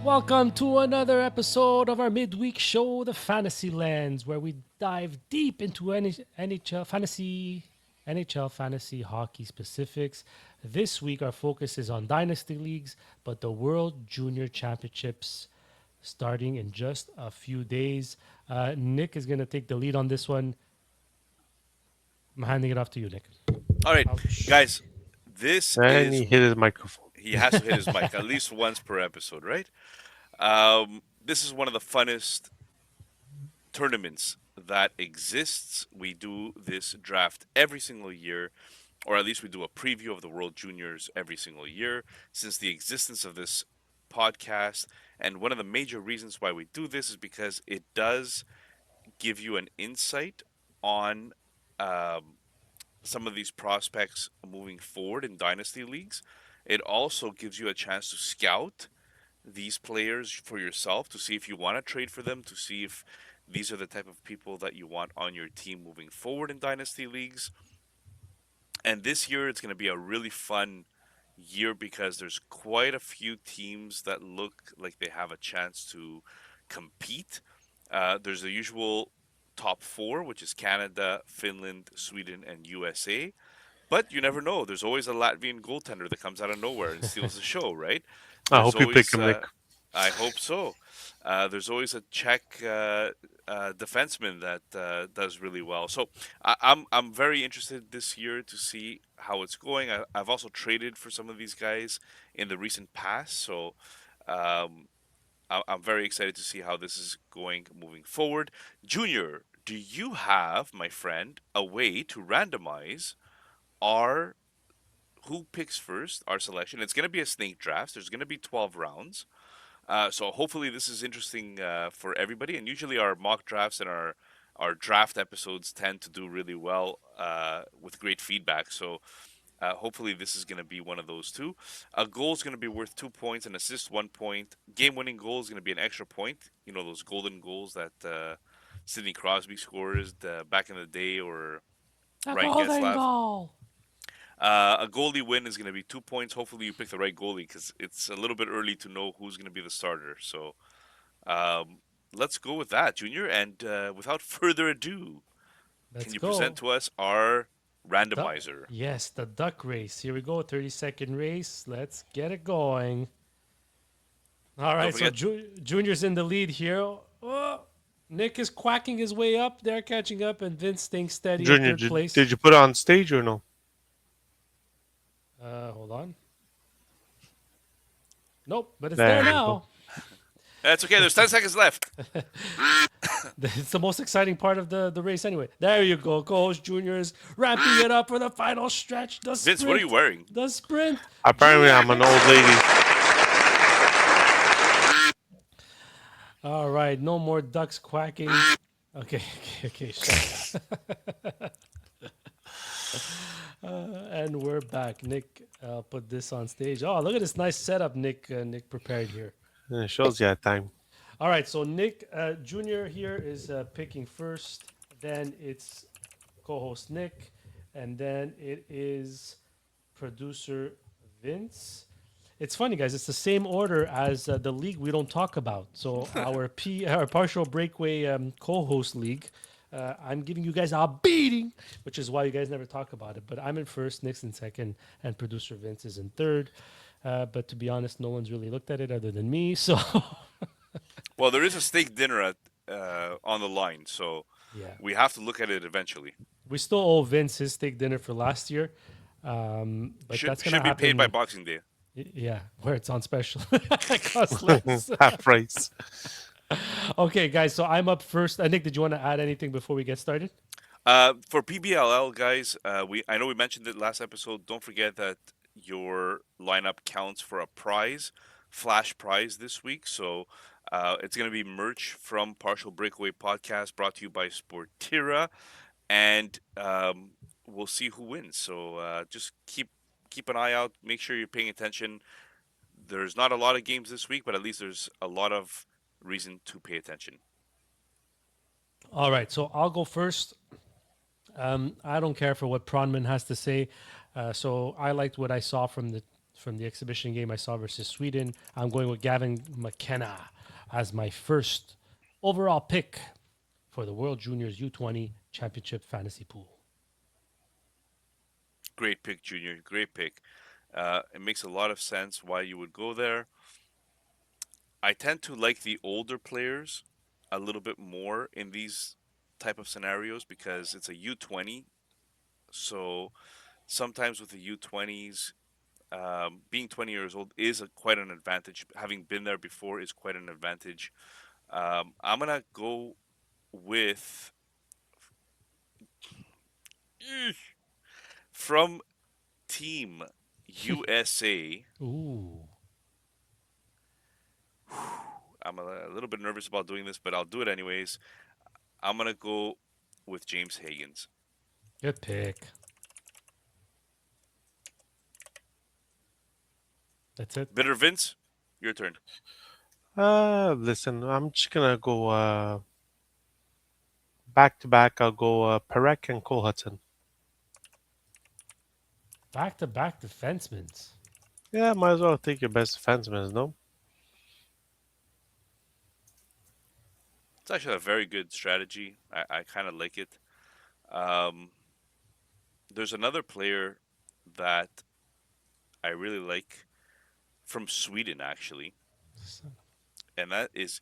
Welcome to another episode of our midweek show, The Fantasy Lens, where we dive deep into NHL fantasy hockey specifics. This week, our focus is on Dynasty leagues, but the World Junior Championships starting in just a few days. Nick is going to take the lead on this one. I'm handing it off to you, Nick. All right, Ouch. guys, this And is he hit his microphone. he has to hit his mic at least once per episode, right? This is one of the funnest tournaments that exists. We do this draft every single year, or at least we do a preview of the World Juniors every single year since the existence of this podcast. And one of the major reasons why we do this is because it does give you an insight on um, some of these prospects moving forward in dynasty leagues. It also gives you a chance to scout these players for yourself to see if you want to trade for them, to see if these are the type of people that you want on your team moving forward in dynasty leagues. And this year it's going to be a really fun year because there's quite a few teams that look like they have a chance to compete. There's the usual top four, which is Canada, Finland, Sweden, and USA. But you never know. There's always a Latvian goaltender that comes out of nowhere and steals the show, right? I There's hope you pick always, him, Nick. I hope so. There's always a Czech defenseman that does really well. So I'm very interested this year to see how it's going. I've also traded for some of these guys in the recent past, so um, I'm very excited to see how this is going moving forward. Junior, do you have, my friend, a way to randomize our who picks first, our selection? It's going to be a snake draft. There's going to be 12 rounds. So hopefully this is interesting for everybody. And usually our mock drafts and our draft episodes tend to do really well with great feedback. So hopefully this is going to be one of those two. A goal is going to be worth 2 points, an assist 1 point. Game-winning goal is going to be an extra point. You know, those golden goals that Sidney Crosby scores back in the day, or A Ryan golden Getzlaff. goal. A goalie win is going to be 2 points. Hopefully, you pick the right goalie because it's a little bit early to know who's going to be the starter. So um, let's go with that, Junior. And without further ado, can Let's you go. present to us our Duck. randomizer? Yes, the duck race. Here we go. 30-second race. Let's get it going. All Don't right, so forget, Junior's in the lead here. Oh, Nick is quacking his way up. They're catching up, and Vince staying steady in Junior, third did place. you put it on stage or no? Hold on. Nope, but it's there There you go. now. that's okay. There's 10 seconds left. It's the most exciting part of the race anyway. There you go. Coach Junior is ramping it up for the final stretch. The Vince, what are you sprint. wearing? The sprint. Apparently, I'm an old lady. All right, no more ducks quacking. Okay, okay, shut up. And we're back. Nick put this on stage. Oh, look at this nice setup Nick prepared here. It shows you that time. All right, so Nick Jr. here is picking first. Then it's co-host Nick, and then it is producer Vince. It's funny, guys. It's the same order as the league we don't talk about. So our partial breakaway co-host league. I'm giving you guys a beating, which is why you guys never talk about it. But I'm in first, Nick's in second, and producer Vince is in third. But to be honest, no one's really looked at it other than me. So Well, there is a steak dinner on the line, so yeah, we have to look at it eventually. we still owe Vince his steak dinner for last year. But Should that's gonna should be paid by happen. Boxing Day. Yeah, where it's on special. Costs less. Half price. Okay, guys. So I'm up first. Nick, did you want to add anything before we get started? For PBLL guys, I know we mentioned it last episode. Don't forget that your lineup counts for a prize, flash prize this week. So it's going to be merch from Partial Breakaway Podcast, brought to you by Sportira, and we'll see who wins. So just keep an eye out. Make sure you're paying attention. There's not a lot of games this week, but at least there's a lot of reason to pay attention. All right. So I'll go first. I don't care for what Pronman has to say. So I liked what I saw from the from the exhibition game I saw versus Sweden. I'm going with Gavin McKenna as my first overall pick for the World Juniors U20 Championship Fantasy Pool. Great pick, Junior. Great pick. It makes a lot of sense why you would go there. I tend to like the older players a little bit more in these type of scenarios because it's a U20. So sometimes with the U20s, being 20 years old is quite an advantage. Having been there before is quite an advantage. I'm gonna go with from Team USA. Ooh. I'm a little bit nervous about doing this, but I'll do it anyways. I'm gonna go with James Higgins. Good pick. That's it. Bitter Vince, your turn. Listen, I'm just gonna go back to back. I'll go Perek and Cole Hudson. Back-to-back defensemen. Yeah, might as well take your best defenseman, no? It's actually a very good strategy. I kind of like it. Um, there's another player that I really like from Sweden, actually, and that is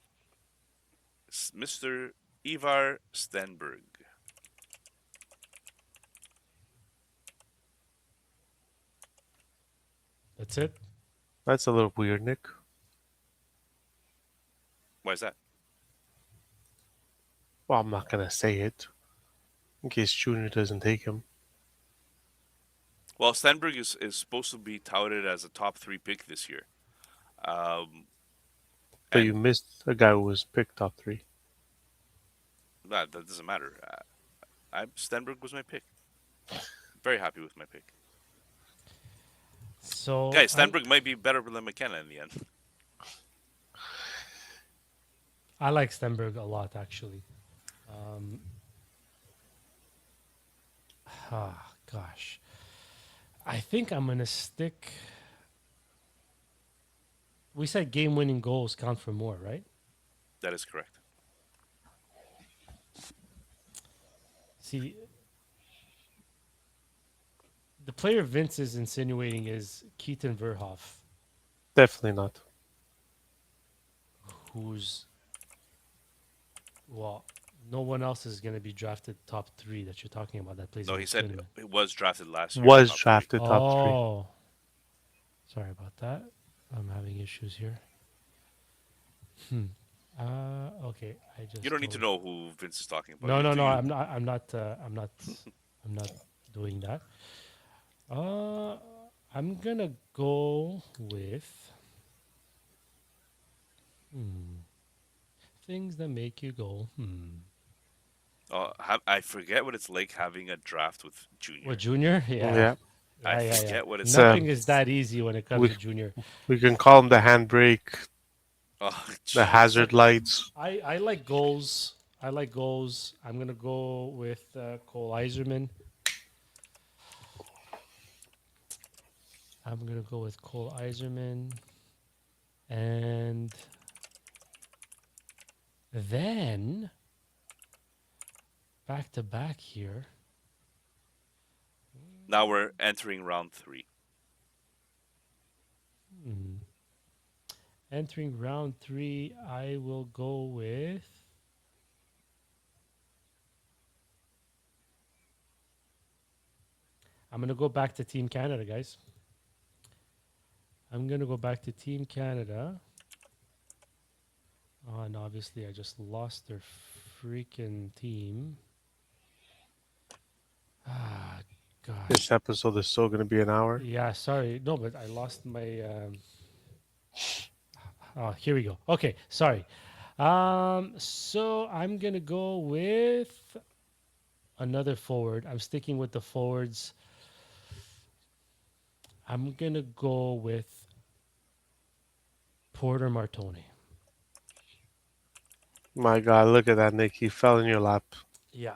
Mr. Ivar Stenberg. That's it. That's a little weird, Nick. Why is that? Well, I'm not gonna say it in case Junior doesn't take him. Well, Stenberg is supposed to be touted as a top three pick this year. Um, But you and missed a guy who was picked top three. that doesn't matter. Stenberg was my pick. Very happy with my pick. So Guys, Stenberg might be better than McKenna in the end. I like Stenberg a lot, actually. Gosh. I think I'm going to stick. We said game winning goals count for more, right? That is correct. See, the player Vince is insinuating is Keaton Verhoff, Definitely not. who's, well, no one else is going to be drafted top three that you're talking about that plays No, in he the said tournament. he was drafted last year. Was top three. drafted top three. Oh, sorry about that. I'm having issues here. Okay. I just You don't need to told- know who Vince is talking about. No, no, no. You- I'm not. I'm not. I'm not doing that. I'm gonna go with things that make you go I forget what it's like having a draft with Junior. What, Junior? Yeah. Yeah. I Yeah. forget what it's Nothing like. is that easy when it comes we- to Junior. We can call him the handbrake, Oh, the jeez. hazard lights. I like goals. I like goals. I'm gonna go with Cole Iserman. I'm gonna go with Cole Iserman, and then back to back here. Now we're entering round 3. Entering round 3, I will go with. I'm gonna go back to Team Canada, guys. I'm gonna go back to Team Canada. Oh, and obviously I just lost their freaking team. Ah, God. This episode is still going to be an hour. Yeah, sorry. No, but I lost my. Oh, here we go. Okay, sorry. So I'm gonna go with another forward. I'm sticking with the forwards. I'm gonna go with Porter Martoni. My God, look at that, Nick. He fell in your lap. Yeah,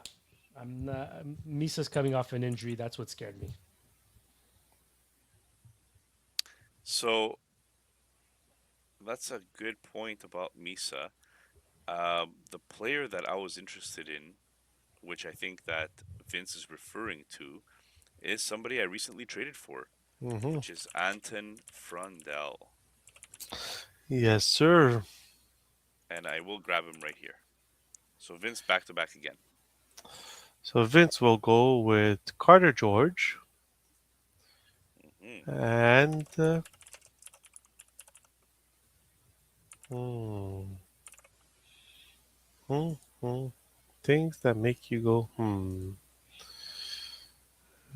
I'm not. Misa's coming off an injury. That's what scared me. So that's a good point about Misa. The player that I was interested in, which I think that Vince is referring to, is somebody I recently traded for, Hmm. which is Anton Frundell. Yes, sir. And I will grab him right here. So Vince back to back again. So Vince will go with Carter George Hmm. and hmm, hmm, hmm. Things that make you go hmm.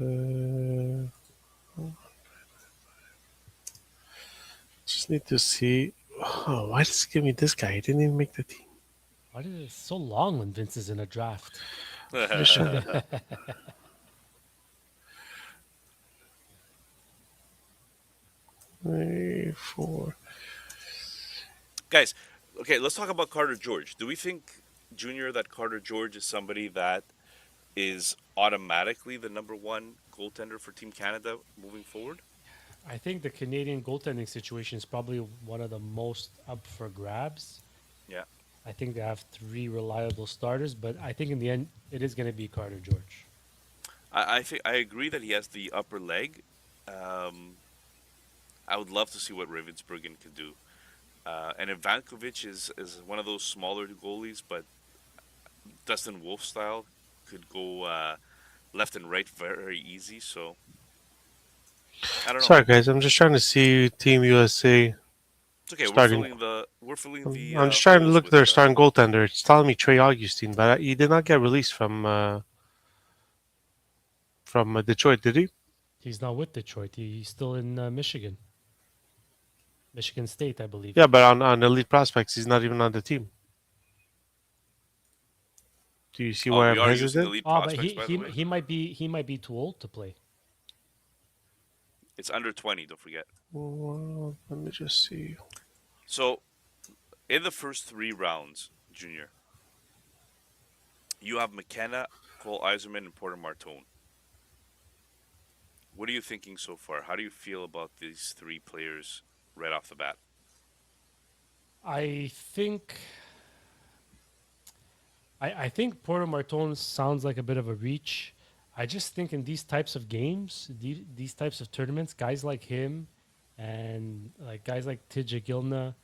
Uh, just need to see. Oh, why does it give me this guy? He didn't even make the team. Why is it so long when Vince is in a draft? I'm just trying to. 3, 4. Guys, okay, let's talk about Carter George. Do we think, Junior, that Carter George is somebody that is automatically the number one goaltender for Team Canada moving forward? I think the Canadian goaltending situation is probably one of the most up for grabs. Yeah. I think they have three reliable starters, but I think in the end it is going to be Carter George. I think I agree that he has the upper leg. Um, I would love to see what Ravensbrücken could do. And Ivankovic is one of those smaller goalies, but Dustin Wolf style could go left and right very easy. So I don't know. Sorry, guys. I'm just trying to see Team USA It's okay. starting. We're filling the I'm just trying to holes look at with. their starting goaltender. It's telling me Trey Augustine, but he did not get released from Detroit, did he? He's not with Detroit. He's still in Michigan, Michigan State, I believe. Yeah, but on Elite Prospects, he's not even on the team. Do you see Oh, why we I'm are using hesitant? elite Oh, but prospects, by the way. he might be too old to play. It's under 20. Don't forget. Well, let me just see. So in the first three rounds, Junior, you have McKenna, Cole Eiserman, and Porter Martone. What are you thinking so far? How do you feel about these three players right off the bat? I think I think Porto Martone sounds like a bit of a reach. I just think in these types of games, these types of tournaments, guys like him and like guys like Tidja Gilna,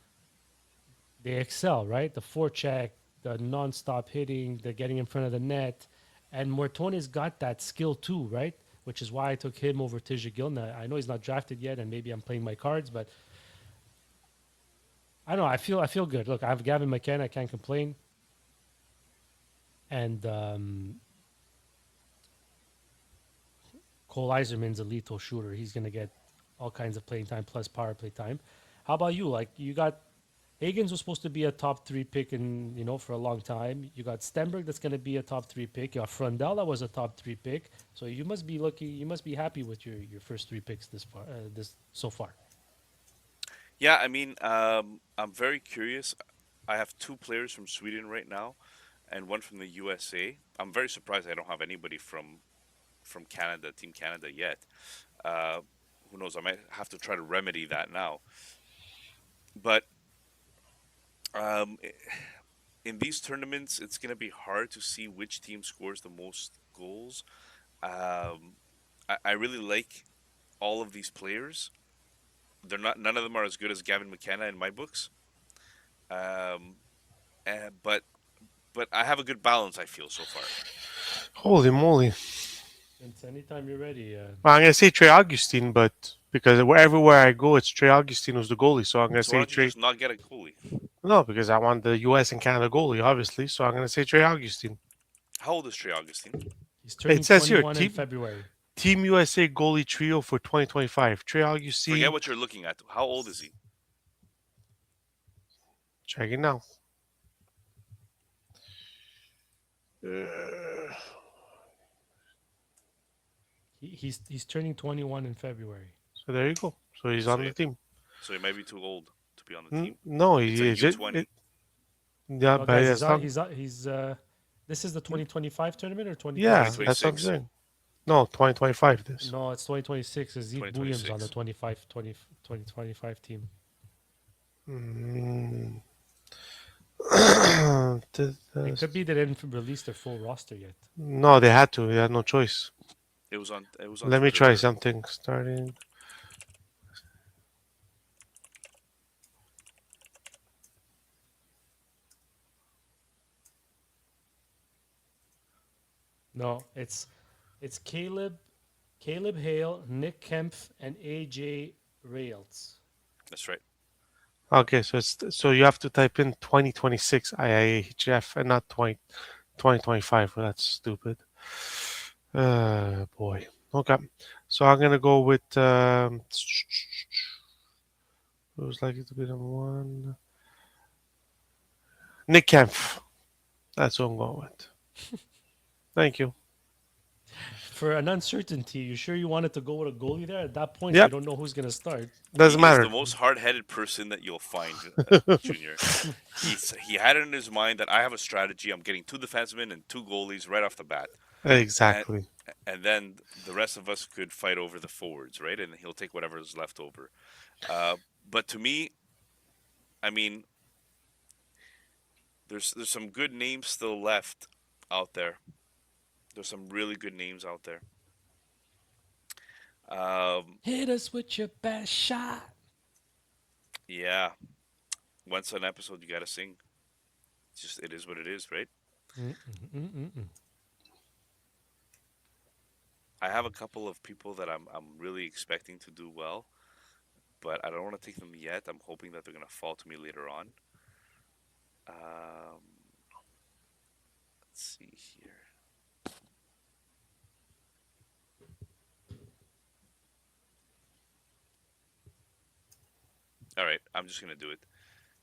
they excel, right? The forecheck, the non-stop hitting, the getting in front of the net, and Mortone's got that skill too, right? Which is why I took him over Tidja Gilna. I know he's not drafted yet, and maybe I'm playing my cards, but I don't know. I feel good. Look, I have Gavin McKenna. I can't complain, and Cole Eiserman's a lethal shooter. He's going to get all kinds of playing time plus power play time. How about you? Like you got Higgins was supposed to be a top three pick in for a long time. You got Stenberg that's going to be a top three pick. You got Frundell that was a top three pick. So you must be lucky. You must be happy with your first three picks this far. This so far. Yeah, I mean, I'm very curious. I have two players from Sweden right now, and one from the USA. I'm very surprised I don't have anybody from Canada, Team Canada yet. Uh, who knows? I might have to try to remedy that now. But um, in these tournaments, it's going to be hard to see which team scores the most goals. Um, I really like all of these players. They're not. None of them are as good as Gavin McKenna in my books. Um, but I have a good balance. I feel so far. Holy moly! Vince, anytime you're ready. Well, I'm gonna say Trey Augustine, but because everywhere I go, it's Trey Augustine who's the goalie, so I'm gonna So why say don't you Trey. just not get a goalie? No, because I want the U.S. and Canada goalie, obviously, so I'm gonna say Trey Augustine. How old is Trey Augustine? He's It turning says here 21 in Team February. Team USA goalie trio for 2025. Trey Forget Augustine. what you're looking at. How old is he? Check it now. Uh, He's turning 21 in February. so there you go. So he's So on the team. so he might be too old to be on the team. No, It's he a is U it, 20. yeah, Well, but guys, it's not. he's this is the 2025 tournament or Yeah, 2026? that's what I'm 2026. saying. No, 2025. This. No, it's 2026. Is Zeke Williams on the 2026. 2025 team? Mm. It could be they didn't release their full roster yet. No, they had to. They had no choice. It was on Let me Twitter try there. something. Starting. No, it's Caleb Hale, Nick Kempf, and AJ Rails. That's right. Okay, so you have to type in 2026 IIHF and not 2025. Well, that's stupid. Boy. Okay, so I'm gonna go with who's likely to be number one? Nick Kempf. That's what I'm going with. Thank you. For an uncertainty, you sure you wanted to go with a goalie there? At that point, you Yep, don't know who's gonna start. doesn't He is matter. the most hard-headed person that you'll find, Junior. He had it in his mind that I have a strategy. I'm getting two defensemen and two goalies right off the bat, and Exactly. and then the rest of us could fight over the forwards, right? And he'll take whatever is left over. Uh, but to me, I mean, there's some good names still left out there. There's some really good names out there. Um, Hit us with your best shot. yeah, once an episode you gotta sing. It's just it is what it is, right? Mm-mm-mm-mm. I have a couple of people that I'm really expecting to do well, but I don't want to take them yet. I'm hoping that they're gonna fall to me later on. Um, let's see here. All right, I'm just gonna do it.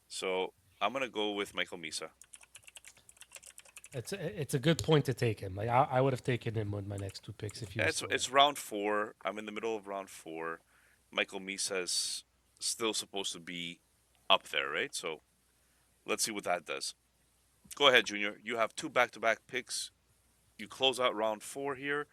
So I'm gonna go with Michael Misa. It's a good point to take him. Like I would have taken him with my next two picks if he Yeah, was it's still there. it's round four. I'm in the middle of round four. Michael Misa is still supposed to be up there, right? So let's see what that does. Go ahead, Junior. You have two back-to-back picks. You close out round four here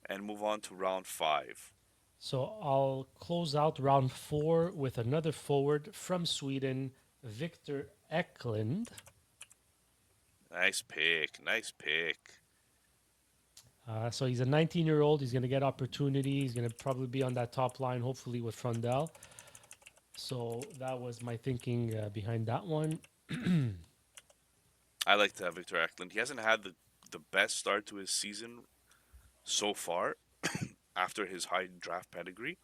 and move on to round five. So I'll close out round four with another forward from Sweden, Victor Eklund. Nice pick. Nice pick. So he's a 19-year-old. He's going to get opportunity. He's going to probably be on that top line, hopefully with Frundell. So that was my thinking behind that one. I like to have Victor Eklund. He hasn't had the best start to his season so far after his high draft pedigree,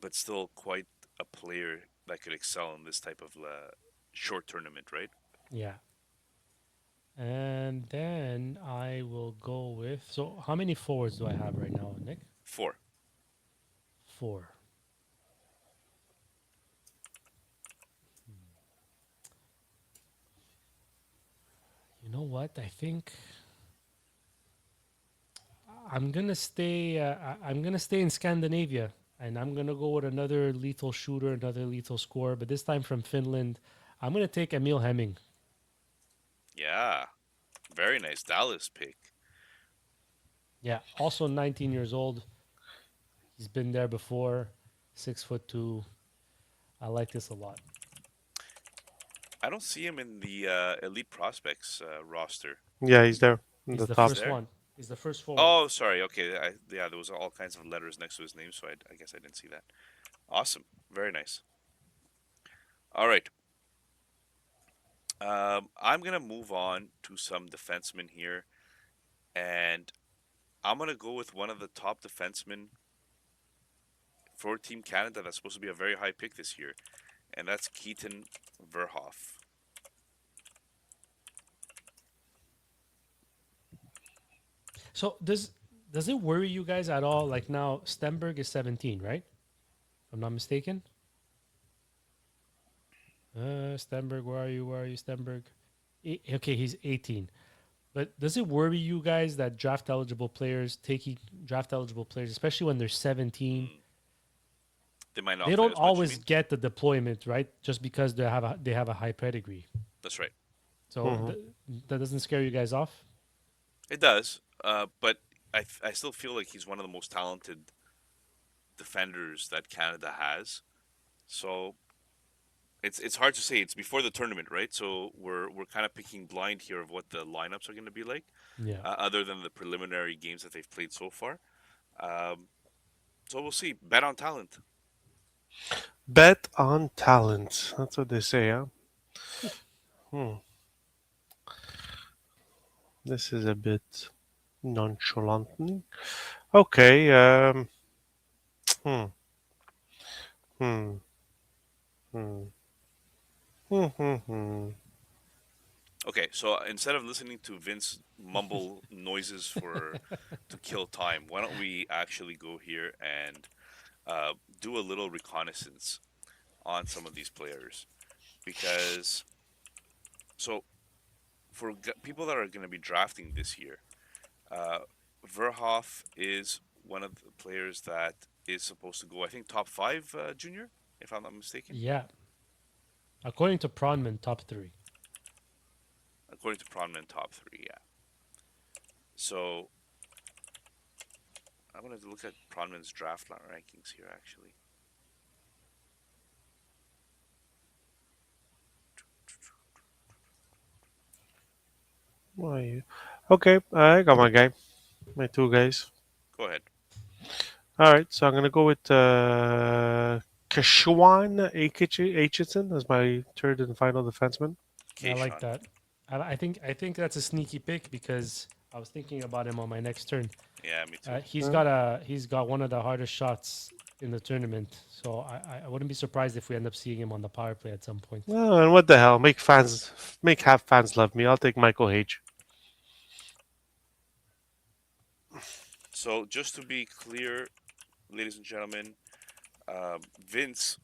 but still quite a player that could excel in this type of short tournament, right? Yeah. And then I will go with. So how many forwards do I have right now, Nick? Four. Four. You know what? I think I'm gonna stay in Scandinavia, and I'm gonna go with another lethal shooter, another lethal scorer, but this time from Finland. I'm gonna take Emil Hemming. Yeah. Very nice Dallas pick. Yeah, also 19 years old. He's been there before. 6'2". I like this a lot. I don't see him in the elite prospects roster. Yeah, he's there in He's the the top. He's first there. one. He's the first forward. Oh, sorry. Okay. Yeah, there was all kinds of letters next to his name, so I guess I didn't see that. Awesome. Very nice. All right. I'm gonna move on to some defensemen here, and I'm gonna go with one of the top defensemen for Team Canada. That's supposed to be a very high pick this year, and that's Keaton Verhoff. So does it worry you guys at all? Like now, Stenberg is 17, right? If I'm not mistaken. Stenberg, where are you? Where are you, Stenberg? Okay, he's 18. But does it worry you guys that draft eligible players taking draft eligible players, especially when they're 17, Mm, they might not they play don't as much. You always mean? get the deployment, right? Just because they have a high pedigree. That's right. So Hmm. that doesn't scare you guys off. It does. But I still feel like he's one of the most talented defenders that Canada has. So it's hard to say. It's before the tournament, right? So we're kind of picking blind here of what the lineups are going to be like, Yeah. other than the preliminary games that they've played so far. Um, so we'll see. Bet on talent. Bet on talent. That's what they say, huh? Hmm. This is a bit nonchalant. Okay. Hmm. Hmm. Hmm. Hmm. Hmm. Hmm. Okay, so instead of listening to Vince mumble noises for to kill time, why don't we actually go here and uh, do a little reconnaissance on some of these players? Because so for people that are going to be drafting this year, uh, Verhoff is one of the players that is supposed to go. I think top five, junior, if I'm not mistaken, Yeah. According to Pronman, top three. according to prominent top three. Yeah. So I'm going to look at Pronman's draft rankings here. Actually, Why you? Okay. I got my guy. My two guys. go ahead. All right. So I'm gonna go with Kashwan Aitchison as my third and final defenseman. I like Kayshawn. that. I think that's a sneaky pick because I was thinking about him on my next turn. Yeah, me too. He's got one of the hardest shots in the tournament, so I wouldn't be surprised if we end up seeing him on the power play at some point. Oh, and what the hell? Make half fans love me. I'll take Michael Hage. So just to be clear, ladies and gentlemen, Vince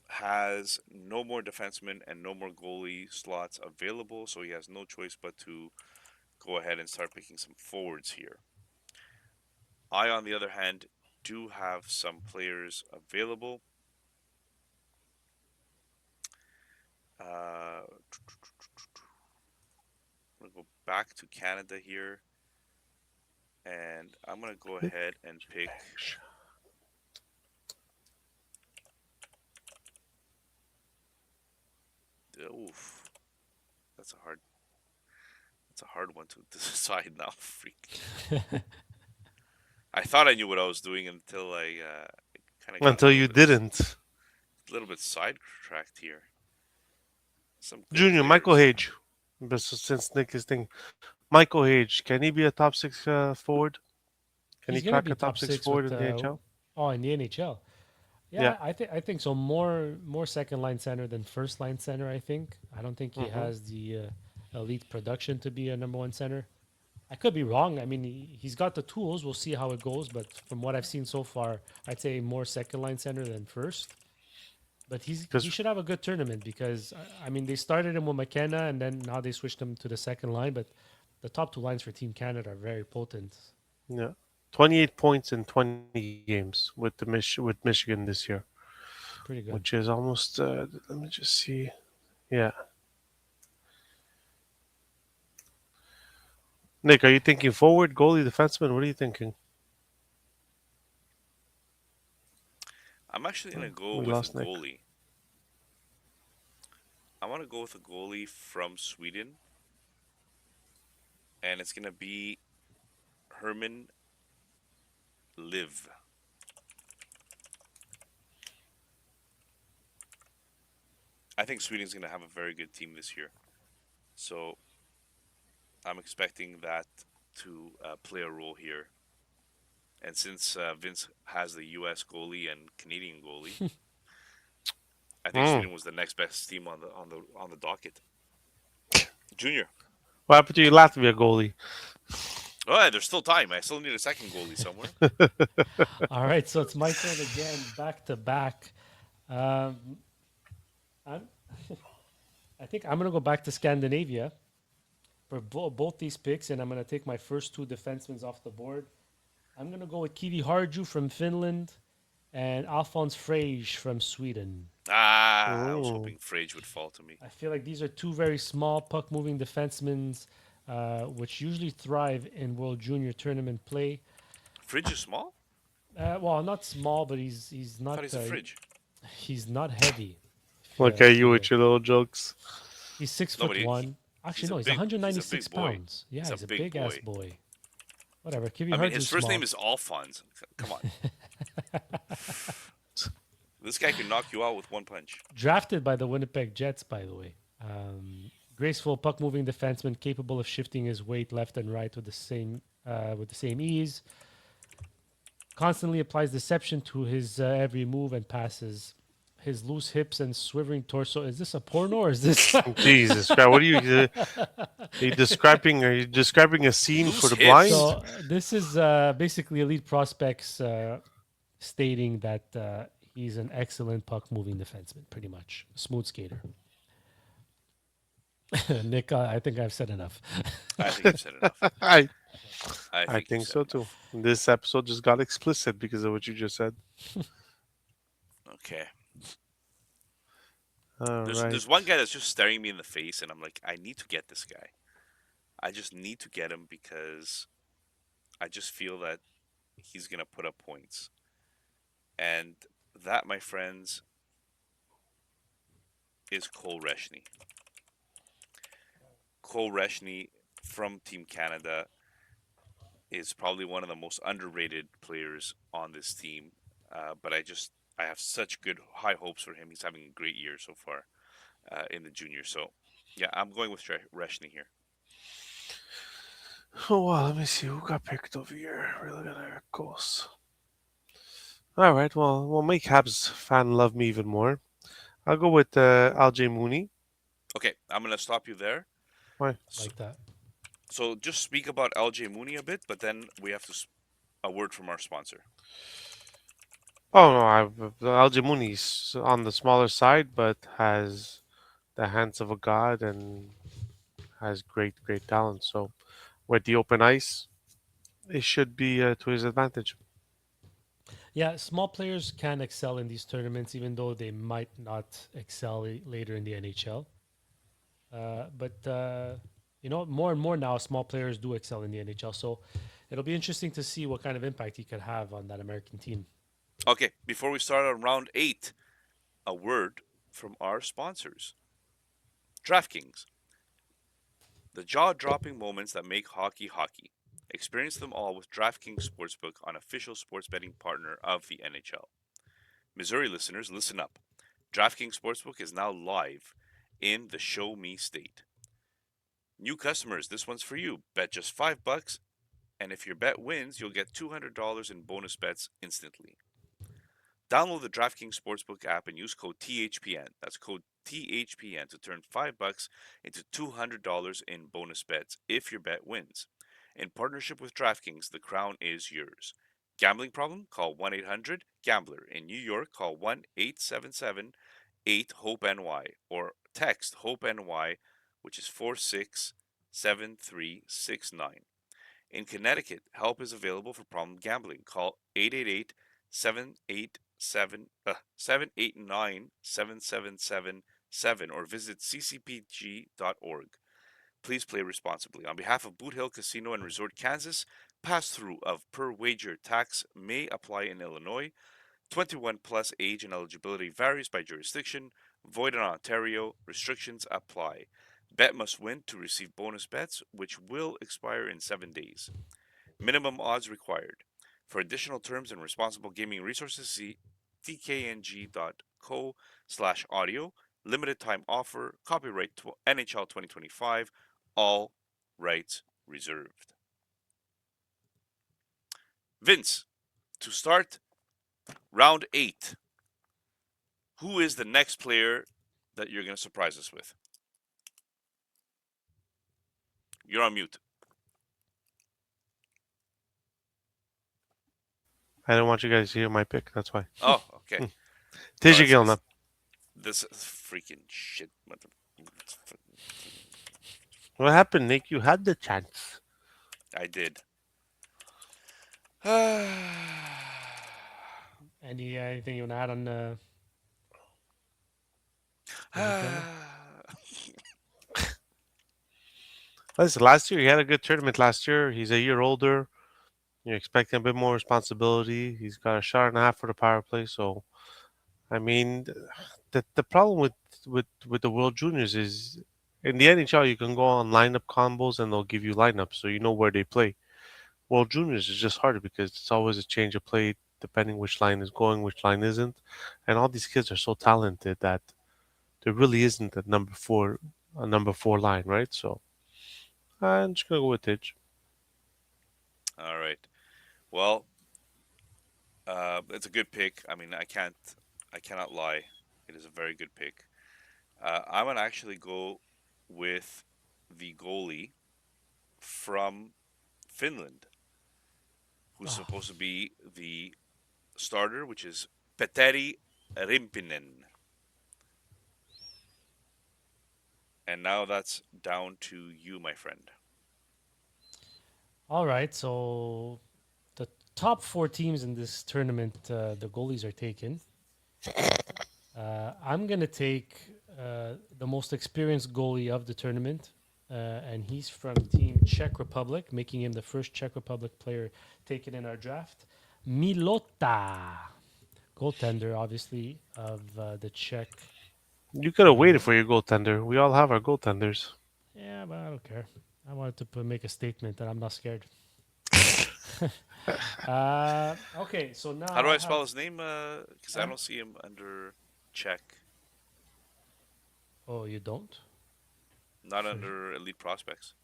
has no more defensemen and no more goalie slots available, so he has no choice but to go ahead and start picking some forwards here. I, on the other hand, do have some players available. I'm gonna go back to Canada here, and I'm gonna go ahead and pick. Oof, that's a hard. That's a hard one to decide now. Freak. I thought I knew what I was doing until I kind of got Until you didn't. a little bit sidetracked here. Some good Junior, Michael players. Hage. But since Nick is thinking, Michael Hage, can he be a top six forward? Can he He's gonna crack be a top top six six forward with in the NHL? in the NHL. Yeah. Yeah, I think so. More second line center than first line center. I think. I don't think he Hmm. has the elite production to be a number one center. I could be wrong. I mean, he's got the tools. We'll see how it goes. But from what I've seen so far, I'd say more second line center than first. But he Because should have a good tournament because I mean they started him with McKenna and then now they switched him to the second line. But the top two lines for Team Canada are very potent. yeah, 28 points in 20 games with with Michigan this year, Pretty which good. is almost. Let me just see. Yeah, Nick, are you thinking forward, goalie, defenseman? What are you thinking? I'm actually gonna go We with a lost Nick. goalie. I want to go with a goalie from Sweden, and it's gonna be Herman Liv. I think Sweden's gonna have a very good team this year, so I'm expecting that to play a role here. And since Vince has the U.S. goalie and Canadian goalie, I think Mm. Sweden was the next best team on the docket. Junior. What happened to your Latvia goalie? Oh, yeah, there's still time. I still need a second goalie somewhere. All right, so it's my turn again, back to back. Um, I'm, I think I'm gonna go back to Scandinavia for both these picks, and I'm gonna take my first two defensemen off the board. I'm gonna go with Kivi Harju from Finland and Alphonse Frege from Sweden. Ah, I was Mm. hoping Frage would fall to me. I feel like these are two very small puck moving defensemen. which usually thrive in World Junior tournament play. Fridge is small? Well, not small, but I thought he's a fridge. he's not heavy. Look at If you you with will, your little jokes. he's six No, foot one. Actually, no, he's he's a 196 big boy. pounds. Yeah, He's a he's a big big ass boy. boy. Whatever. Kiwi I mean, Hurds his is first name small. is Alphonse. Come on. This guy can knock you out with one punch. Drafted by the Winnipeg Jets, by the way. Graceful puck moving defenseman, capable of shifting his weight left and right with the same ease. Constantly applies deception to his every move and passes. His loose hips and swivering torso. Is this a porno or is this? Jesus Christ! What are you describing? Are you describing a scene for Loose the hips. blind? So this is basically elite prospects stating that he's an excellent puck moving defenseman, pretty much smooth skater. Nick, I think I've said enough. I think you've said enough. I I I think you've think said so too. enough. This episode just got explicit because of what you just said. Okay. All There's right. there's one guy that's just staring me in the face, and I'm like, I need to get this guy. I just need to get him because I just feel that he's gonna put up points, and that, my friends, is Cole Reshny. Cole Reshny from Team Canada is probably one of the most underrated players on this team. But I have such good high hopes for him. He's having a great year so far in the junior. So yeah, I'm going with Reshny here. Oh well, let me see who got picked over here. We're looking at our course. All right. Well, we'll make Habs fan love me even more. I'll go with Al Mooney. Okay, I'm gonna stop you there. Why? So, Like that. so just speak about LJ Mooney a bit, but then we have a word from our sponsor. Oh no, Al Mooney's on the smaller side, but has the hands of a god and has great talent. So with the open ice, it should be to his advantage. Yeah, small players can excel in these tournaments, even though they might not excel later in the NHL. But more and more now, small players do excel in the NHL. So it'll be interesting to see what kind of impact he could have on that American team. Okay, before we start on round 8, a word from our sponsors. DraftKings, the jaw-dropping moments that make hockey hockey. Experience them all with DraftKings Sportsbook, an official sports betting partner of the NHL. Missouri listeners, listen up. DraftKings Sportsbook is now live in the Show Me state. New customers, this one's for you. Bet just $5, and if your bet wins, you'll get $200 in bonus bets instantly. Download the DraftKings Sportsbook app and use code THPN. That's code THPN to turn $5 into $200 in bonus bets if your bet wins. In partnership with DraftKings, the crown is yours. Gambling problem? Call 1-800-GAMBLER. In New York, call 1-877-8-HOPE-NY or text HOPE-NY, which is 467369. In Connecticut, help is available for problem gambling. Call 888 789 7777 or visit ccpg.org. Please play responsibly. On behalf of Boot Hill Casino and Resort Kansas, pass-through of per wager tax may apply in Illinois. 21 plus age and eligibility varies by jurisdiction. Void in Ontario. Restrictions apply. Bet must win to receive bonus bets, which will expire in 7 days. Minimum odds required. For additional terms and responsible gaming resources, see tkng.co/audio. Limited time offer. Copyright NHL 2025. All rights reserved. Vince, to start round 8, who is the next player that you're going to surprise us with? You're on mute. I don't want you guys to hear my pick. That's why. Oh, okay. No, Teja Gilna. this is freaking shit. What happened, Nick? You had the chance. I did. Anything you want to add on Teja Gilna? Listen, last year he had a good tournament. Last year he's a year older. You're expecting a bit more responsibility. He's got a shot and a half for the power play. So I mean, the problem with the World Juniors is in the NHL you can go on lineup combos and they'll give you lineups so you know where they play. World Juniors is just harder because it's always a change of play depending which line is going, which line isn't, and all these kids are so talented that there really isn't a number four line, right? So I'm just gonna go with Tidge. All right. Well, it's a good pick. I mean, I cannot lie. It is a very good pick. I'm gonna actually go with the goalie from Finland, who's Oh, supposed to be the starter, which is Petteri Rimpinen. And now that's down to you, my friend. all right. So the top four teams in this tournament, the goalies are taken. I'm gonna take the most experienced goalie of the tournament, and he's from Team Czech Republic, making him the first Czech Republic player taken in our draft. Milota, goaltender, obviously of the Czech. You could have waited Uh, for your goaltender. We all have our goaltenders. yeah, but I don't care. I wanted to make a statement that I'm not scared. Okay, so now How do I I have. spell his name? Because I don't see him under check, Oh, you don't? not under elite prospects.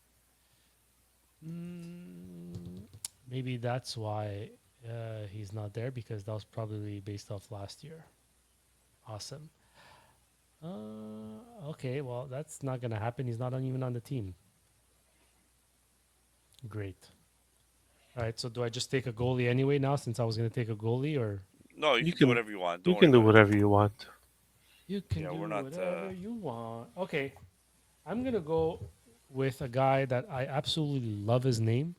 Mm, maybe that's why he's not there because that was probably based off last year. Awesome. Okay, well, that's not going to happen. He's not even on the team. Great. All right, so do I just take a goalie anyway now since I was going to take a goalie, or No, you You can do can whatever you want. you Don't worry can do about it. whatever you want. you can Yeah, we're do not. whatever you want? Okay, I'm going to go with a guy that I absolutely love his name,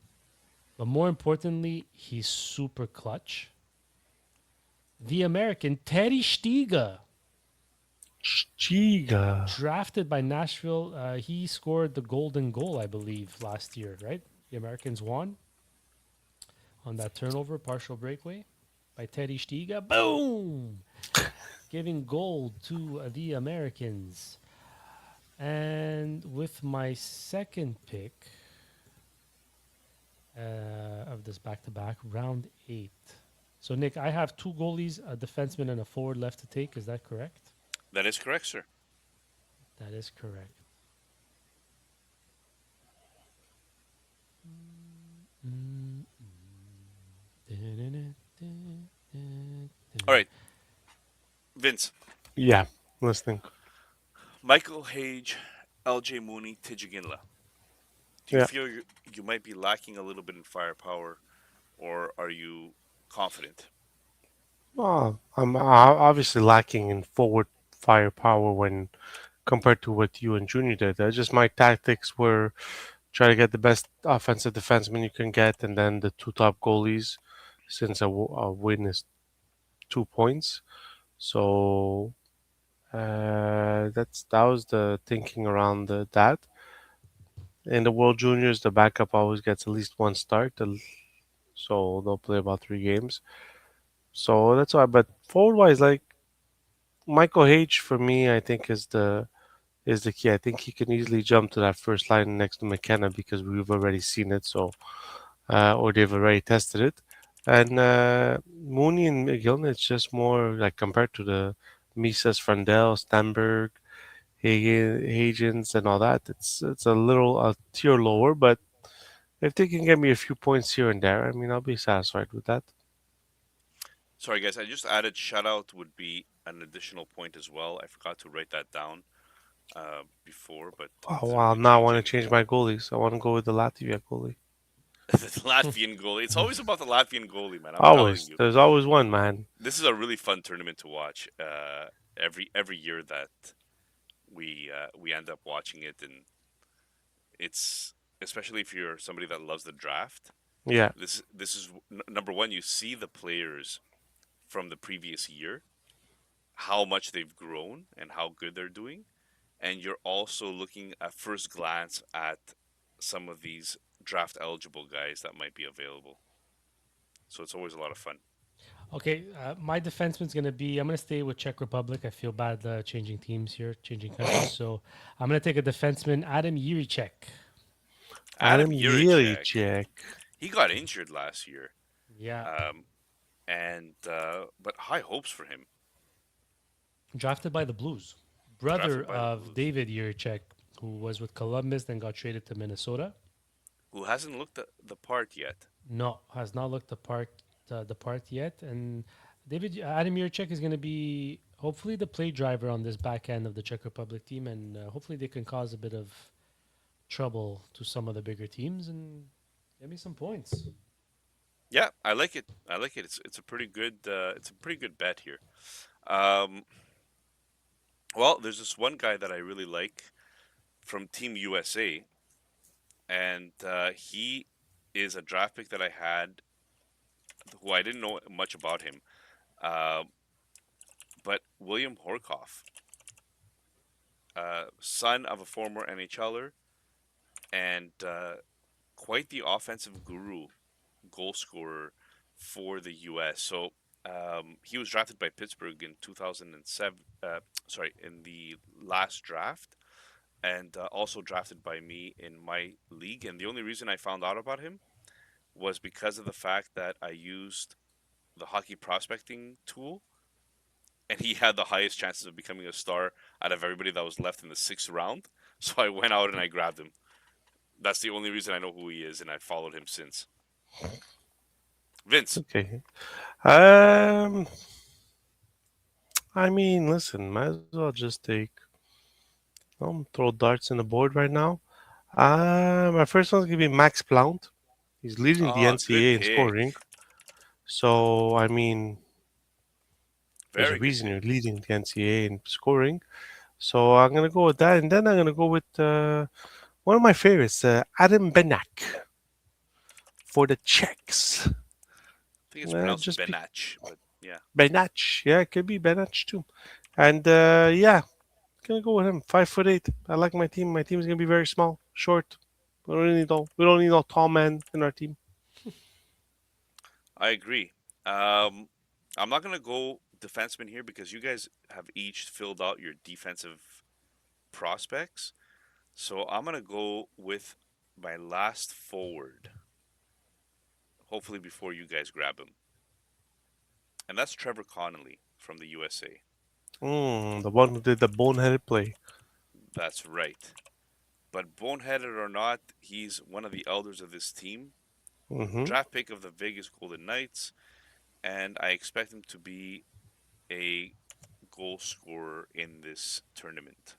but more importantly, he's super clutch. The American Teddy Stiga. Chiga. Drafted by Nashville. He scored the golden goal, I believe, last year, right? The Americans won on that turnover, partial breakaway by Teddy Stiga. Boom! Giving gold to the Americans. And with my second pick of this back to back, round 8. So, Nick, I have two goalies, a defenseman, and a forward left to take. Is that correct? That is correct, sir. That is correct. Mm. All right, Vince, Yeah, listening. Michael Hage, L.J. Mooney, Tijiginla. Do you Yeah. feel you might be lacking a little bit in firepower, or are you confident? Well, I'm obviously lacking in forward firepower when compared to what you and Junior did. Just my tactics were try to get the best offensive defenseman you can get, and then the two top goalies, since a win is 2 points. So that was the thinking around that. In the World Juniors, the backup always gets at least one start, so they'll play about 3 games. So that's why. But forward wise, like Michael H for me, I think is the key. I think he can easily jump to that first line next to McKenna because we've already seen it. So or they've already tested it. And Mooney and McGill, it's just more like compared to the Misas, Frandel, Stenberg, Hagens, and all that. It's a tier lower, but if they can get me a few points here and there, I mean, I'll be satisfied with that. Sorry, guys, I just added shutout would be an additional point as well. I forgot to write that down before, but it Oh, doesn't wow, really now I change want to change anything. my goalies. I want to go with the Latvia goalie. The Latvian goalie. It's always about the Latvian goalie, man. I'm telling Always, you. there's always one man. This is a really fun tournament to watch. Every year that we end up watching it, and it's especially if you're somebody that loves the draft. Yeah, This is number one. You see the players from the previous year, how much they've grown and how good they're doing, and you're also looking at first glance at some of these draft eligible guys that might be available. So it's always a lot of fun. Okay, my defenseman's gonna be. I'm gonna stay with Czech Republic. I feel bad changing teams here, changing countries. So I'm gonna take a defenseman, Adam Yurichek. Adam Adam Yurichek, Yelich. he got injured last year, Yeah, um, and but high hopes for him. drafted by the Blues, brother Drafted by the of Blues, David Yurichek, who was with Columbus, then got traded to Minnesota. who hasn't looked at the part yet. No, has not looked the part yet. And Adam Yurichek is going to be hopefully the play driver on this back end of the Czech Republic team, and hopefully they can cause a bit of trouble to some of the bigger teams and get me some points. Yeah, I like it. I like it. It's a pretty good bet here. Um, well, there's this one guy that I really like from Team USA, and he is a draft pick that I had, who I didn't know much about him, uh, but William Horkoff, son of a former NHLer, and quite the offensive guru, goal scorer for the U.S. So he was drafted by Pittsburgh in 2007. Sorry, in the last draft, and also drafted by me in my league. And the only reason I found out about him was because of the fact that I used the hockey prospecting tool, and he had the highest chances of becoming a star out of everybody that was left in the sixth round. So I went out and I grabbed him. That's the only reason I know who he is, and I followed him since. Vince. Okay. Um, I mean, listen, might as well just take. Throw darts in the board right now. My first one's gonna be Max Plount. He's leading the Oh, good NCAA in scoring. pick. So I mean, there's a Very good reason pick. you're leading the NCAA in scoring. So I'm gonna go with that, and then I'm gonna go with one of my favorites, Adam Benak for the Czechs. I think it's pronounced Just be Benach, but yeah. Benach. Yeah, it could be Benach too. And yeah, gonna go with him. 5'8". I like my team. My team's gonna be very small, short. We don't need no tall man in our team. I agree. Um, I'm not gonna go defenseman here because you guys have each filled out your defensive prospects. So I'm gonna go with my last forward. Hopefully before you guys grab him, and that's Trevor Connolly from the USA. The one who did the boneheaded play. That's right. But boneheaded or not, he's one of the elders of this team. hmm Draft pick of the Vegas Golden Knights, and I expect him to be a goal scorer in this tournament.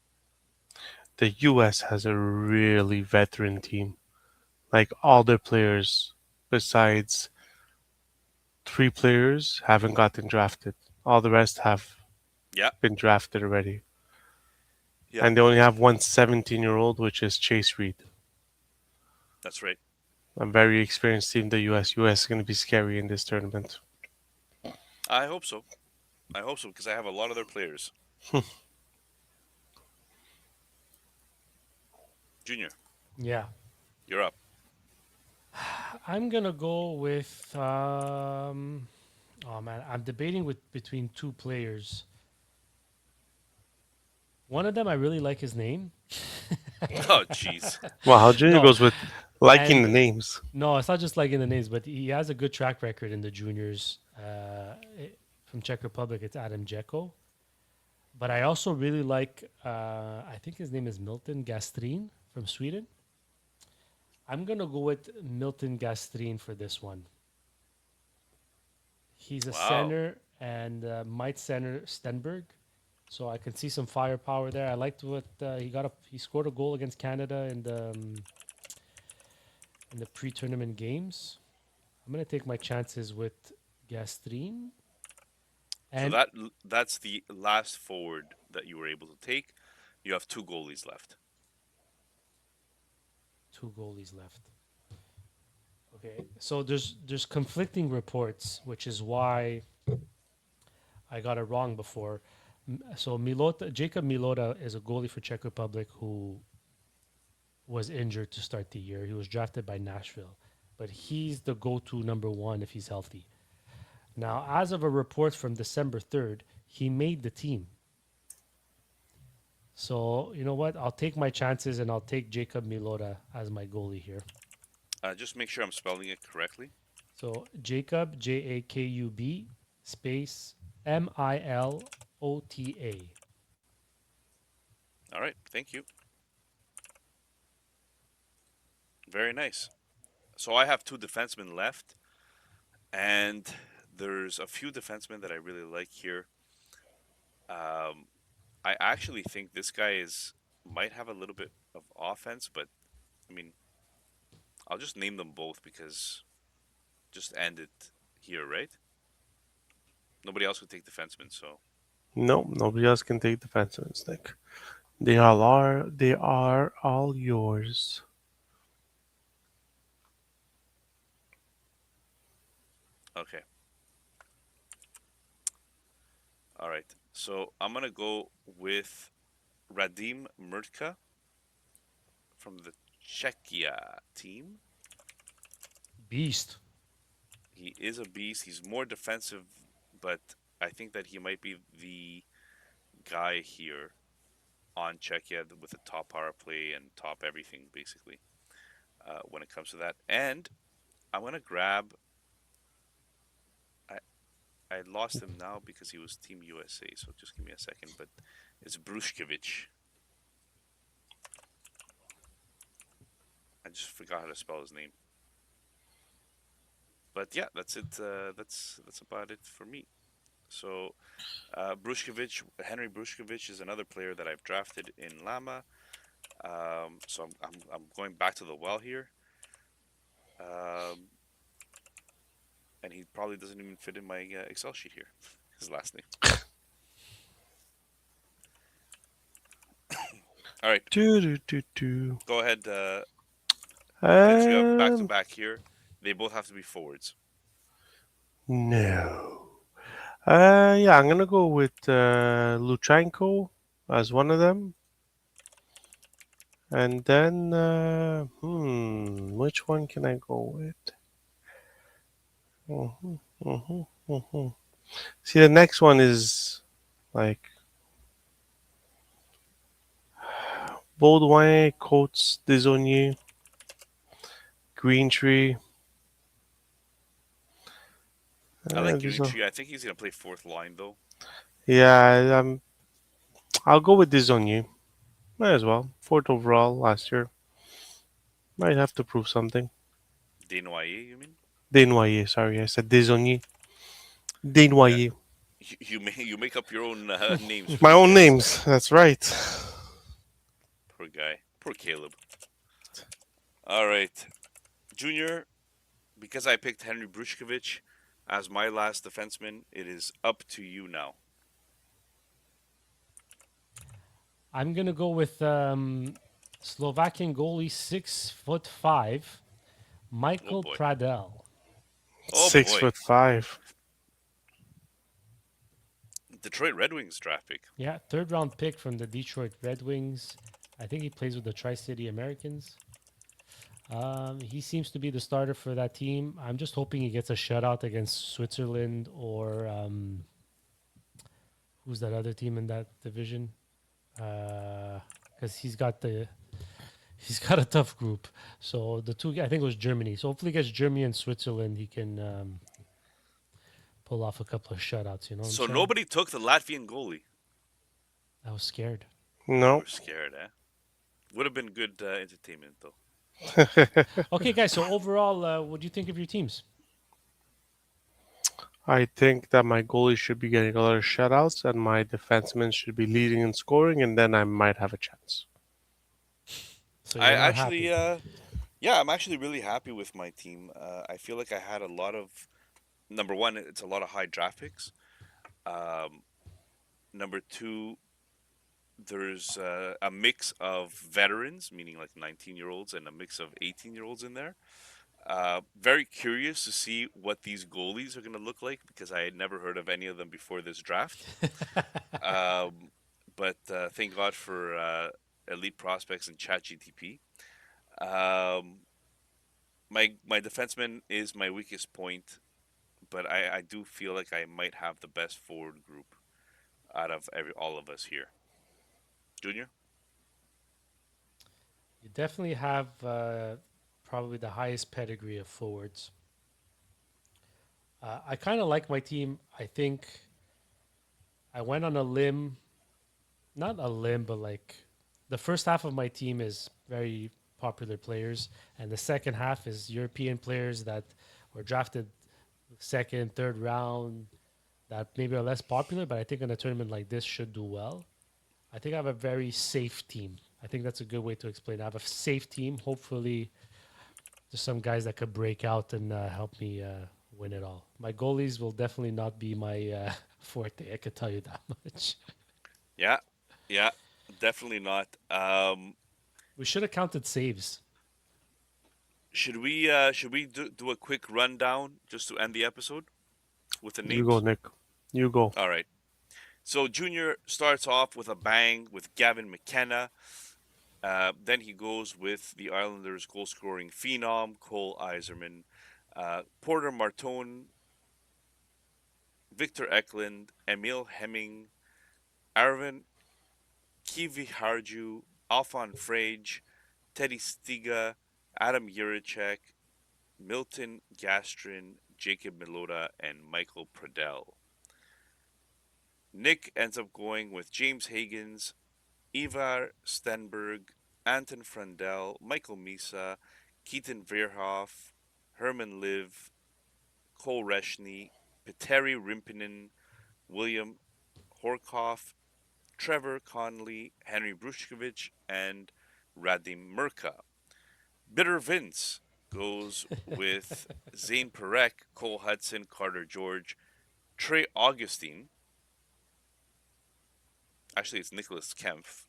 The U.S. has a really veteran team. Like all their players, besides three players, haven't gotten drafted. All the rest have Yeah, been drafted already. yeah, And they only have one 17-year-old, which is Chase Reed. that's right. A very experienced team, the U.S. U.S. is going to be scary in this tournament. I hope so. I hope so because I have a lot of their players. Junior, Yeah, you're up. I'm gonna go with. Oh man, I'm debating with between two players. One of them I really like his name. Oh, jeez. Wow, Junior No, goes with liking and the names. no, it's not just like in the names, but he has a good track record in the juniors. From Czech Republic, it's Adam Dzeko. But I also really like, I think his name is Milton Gastrin from Sweden. I'm going to go with Milton Gastrin for this one. He's a Wow. center and might center Stenberg. So I can see some firepower there. I liked what he got. He scored a goal against Canada in the pre-tournament games. I'm gonna take my chances with Gastrin So and that's the last forward that you were able to take. You have two goalies left. two goalies left. Okay, so there's conflicting reports, which is why I got it wrong before. Jacob Milota is a goalie for Czech Republic who was injured to start the year. He was drafted by Nashville, but he's the go-to number one if he's healthy. Now, as of a report from December 3rd, he made the team. So, you know what? I'll take my chances and I'll take Jacob Milota as my goalie here. Just make sure I'm spelling it correctly. So, Jacob, Jakub, space Milota. All right, thank you. Very nice. So I have two defensemen left, and there's a few defensemen that I really like here. Um, I actually think this guy is might have a little bit of offense, but I mean, I'll just name them both because just end it here, right? Nobody else would take defensemen, so No, nobody else can take defensemen, Nick. They are all yours. okay. All right. So I'm gonna go with Radim Murtka from the Czechia team. Beast. He is a beast. He's more defensive, but I think that he might be the guy here on Czechia with the top power play and top everything, basically, when it comes to that. And I'm gonna grab. I I lost him now because he was Team USA. So just give me a second. But it's Brushkevich. I just forgot how to spell his name. But yeah, that's it. That's about it for me. So, Henry Brushkevich is another player that I've drafted in Lama. So I'm going back to the well here. Um, and he probably doesn't even fit in my Excel sheet here. His last name. All right, Do do do do. go ahead, Vince. You have back to Um, back here. They both have to be forwards. no. Yeah, I'm gonna go with Luchenko as one of them, and then which one can I go with? hmm hmm See, the next one is like Baudouin, Coates, Desaulniers, Greentree. I like These are, Greentree. I think he's gonna play fourth line though. yeah, I'll go with Desaulniers. Might as well. Fourth overall last year. Might have to prove something. Desnoyers, you mean? Desnoyers, sorry, I said Desaulniers. Yeah, Desnoyers. you make up your own names for My these own guys. names. That's right. Poor guy. Poor Caleb. All right, Junior. Because I picked Henry Brushkevich as my last defenseman, it is up to you now. I'm gonna go with Slovakian goalie, 6'5", Oh Michael boy. Pradel. Oh Six boy. foot five. Detroit Red Wings draft pick. Yeah, third round pick from the Detroit Red Wings. I think he plays with the Tri City Americans. He seems to be the starter for that team. I'm just hoping he gets a shutout against Switzerland or who's that other team in that division? Because he's got a tough group. So the two, I think it was Germany. So hopefully, against Germany and Switzerland, he can pull off a couple of shutouts. You know what I'm So saying? nobody took the Latvian goalie. I was scared. You No. were scared, eh? Would have been good entertainment though. Okay, guys. So overall, what do you think of your teams? I think that my goalie should be getting a lot of shutouts and my defenseman should be leading and scoring, and then I might have a chance. So I you're not actually, happy. yeah, I'm actually really happy with my team. I feel like I had a lot of number one, it's a lot of high draft picks. Um, Number two, there's a mix of veterans, meaning like 19-year-olds, and a mix of 18-year-olds in there. Very curious to see what these goalies are going to look like because I had never heard of any of them before this draft. Um, but thank God for Elite Prospects and ChatGTP. Um, my defenseman is my weakest point, but I do feel like I might have the best forward group out of all of us here. Junior? You definitely have probably the highest pedigree of forwards. I kind of like my team. I think I went on a limb, not a limb, but like the first half of my team is very popular players, and the second half is European players that were drafted second, third round that maybe are less popular, but I think in a tournament like this should do well. I think I have a very safe team. I think that's a good way to explain it. I have a safe team. Hopefully, there's some guys that could break out and help me win it all. My goalies will definitely not be my forte. I could tell you that much. Yeah, yeah, definitely not. We should have counted saves. Should we do a quick rundown just to end the episode with the You go, names? Nick. You go. All right. So Junior starts off with a bang with Gavin McKenna. Then he goes with the Islanders' goal-scoring phenom Cole Eiserman, Porter Martone, Victor Eklund, Emil Hemming, Arvin Kiviharju, Alphon Frage, Teddy Stiga, Adam Juracek, Milton Gastrin, Jacob Milota, and Michael Pradell. Nick ends up going with James Higgins, Ivar Stenberg, Anton Frandel, Michael Misa, Keaton Verhoff, Herman Liv, Cole Reshny, Petteri Rimpinen, William Horkoff, Trevor Conley, Henry Brushkovich, and Radim Murka. Bitter Vince goes with Zane Perek, Cole Hudson, Carter George, Trey Augustine. Actually, it's Nicholas Kempf.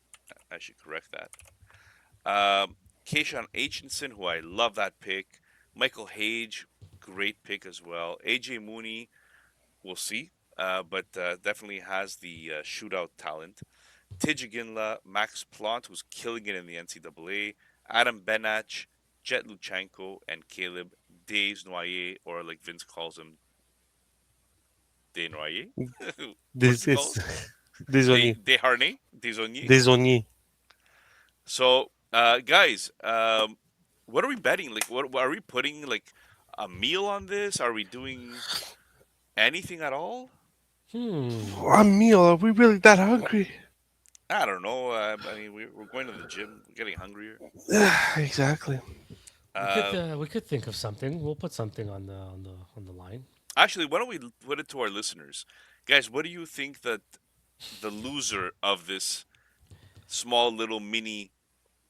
I should correct that. Keishon Aitchison, who I love that pick. Michael Hage, great pick as well. AJ Mooney, we'll see, but definitely has the shootout talent. Tijiginla, Max Plant, who's killing it in the NCAA. Adam Benach, Jet Luchenko, and Caleb Desnoyers, or like Vince calls him, Desnoyers. What's This he called? is Desoni. Desharnais, Desonier. Desoni. So, guys, what are we betting? Like, what are we putting? Like, a meal on this? Are we doing anything at all? Hmm. A meal? Are we really that hungry? I don't know. I mean, we're going to the gym. We're getting hungrier. Exactly. Uh, We could think of something. We'll put something on the line. Actually, why don't we put it to our listeners, guys? What do you think that the loser of this small little mini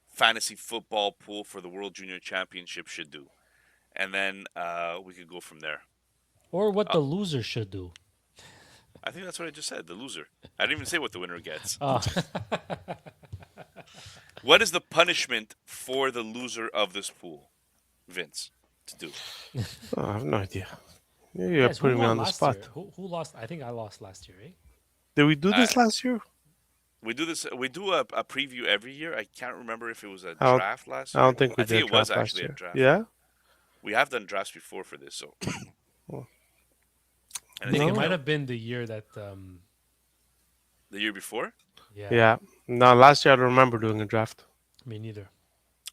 fantasy football pool for the World Junior Championship should do? And then we could go from there. Or what Uh, the loser should do. I think that's what I just said. The loser. I didn't even say what the winner gets. Uh, What is the punishment for the loser of this pool, Vince, to do? Oh, I have no idea. You're guys, who putting me won on the last year? spot. Who lost? I think I lost last year, right? Did we do Uh, this last year? we do this. We do a preview every year. I can't remember if it was a I don't. draft last I year. don't think we I think did it was draft last actually a year. draft. Yeah. We have done drafts before for this, so Oh, and I I think think it no. might have been the year that. the year before Yeah, Yeah. No, last year I don't remember doing a draft. me neither.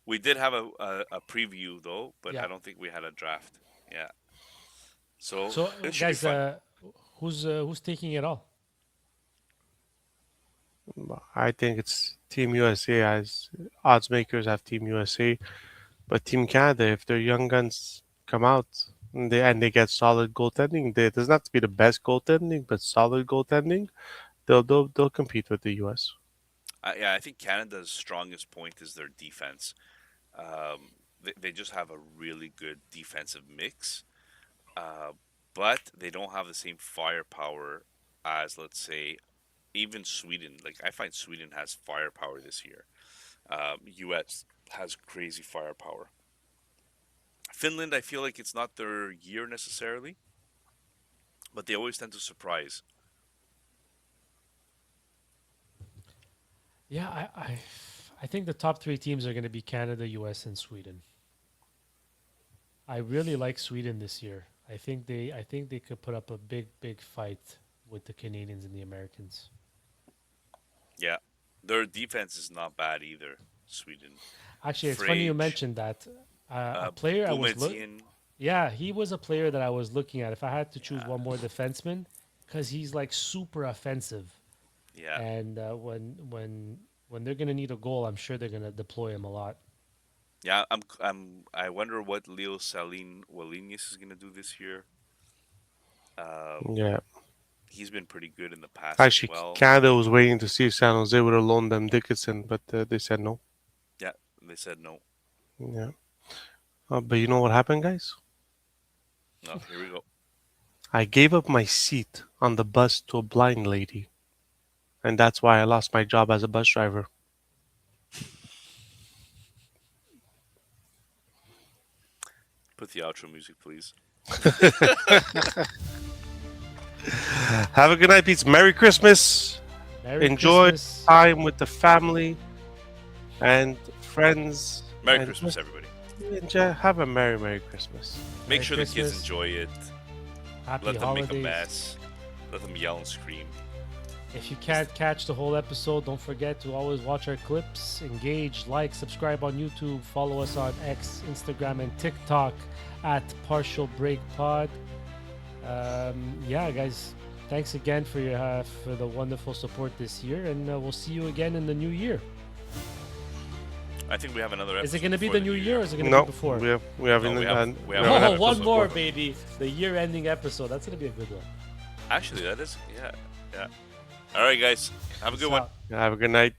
we did have a preview though, but Yeah. I don't think we had a draft. Yeah, so So, it should be guys, fun. who's taking it all? I think it's Team USA as odds makers have Team USA, but Team Canada, if their young guns come out and they get solid goaltending, it doesn't have to be the best goaltending, but solid goaltending, they'll compete with the US. Yeah, I think Canada's strongest point is their defense. They just have a really good defensive mix, uh, but they don't have the same firepower as, let's say, even Sweden. Like, I find Sweden has firepower this year. U.S. has crazy firepower. Finland, I feel like it's not their year necessarily, but they always tend to surprise. Yeah, I think the top three teams are going to be Canada, US, and Sweden. I really like Sweden this year. I think they could put up a big fight with the Canadians and the Americans. Yeah, their defense is not bad either. Sweden, Actually, it's funny you Frage, mentioned that. A player I was Boumediene. yeah, he was a player that I was looking at. If I had to choose one more defenseman, because he's like super offensive, Yeah, and when they're gonna need a goal, I'm sure they're gonna deploy him a lot. yeah. I wonder what Leo Saline Wallinius is gonna do this year. Um, Yeah. he's been pretty good in the past as Actually, well. Canada was waiting to see if San Jose would have loaned them Dickinson, but they said no. Yeah, they said no. Yeah. But you know what happened, guys? No, here we go. I gave up my seat on the bus to a blind lady, and that's why I lost my job as a bus driver. Put the outro music, please. Have a good night, Pete. Merry Christmas. Merry Enjoy Christmas. time with the family and friends. Merry and Christmas, just everybody. have a Merry Christmas. Make Merry sure the kids Christmas. enjoy it. Happy Let them holidays. make a mess. Let them yell and scream. If you can't catch the whole episode, don't forget to always watch our clips, engage, like, subscribe on YouTube, follow us on X, Instagram, and TikTok at Partial Break Pod. Yeah, guys, thanks again for your for the wonderful support this year, and we'll see you again in the new year. I think we have another episode. Is it going to be before the new year, or is it going to No, be before? we have No, we have an Oh, one episode more, before. baby! The year-ending episode. That's going to be a good one. Actually, that is, yeah. All right, guys. Have a good one. So- Have a good night.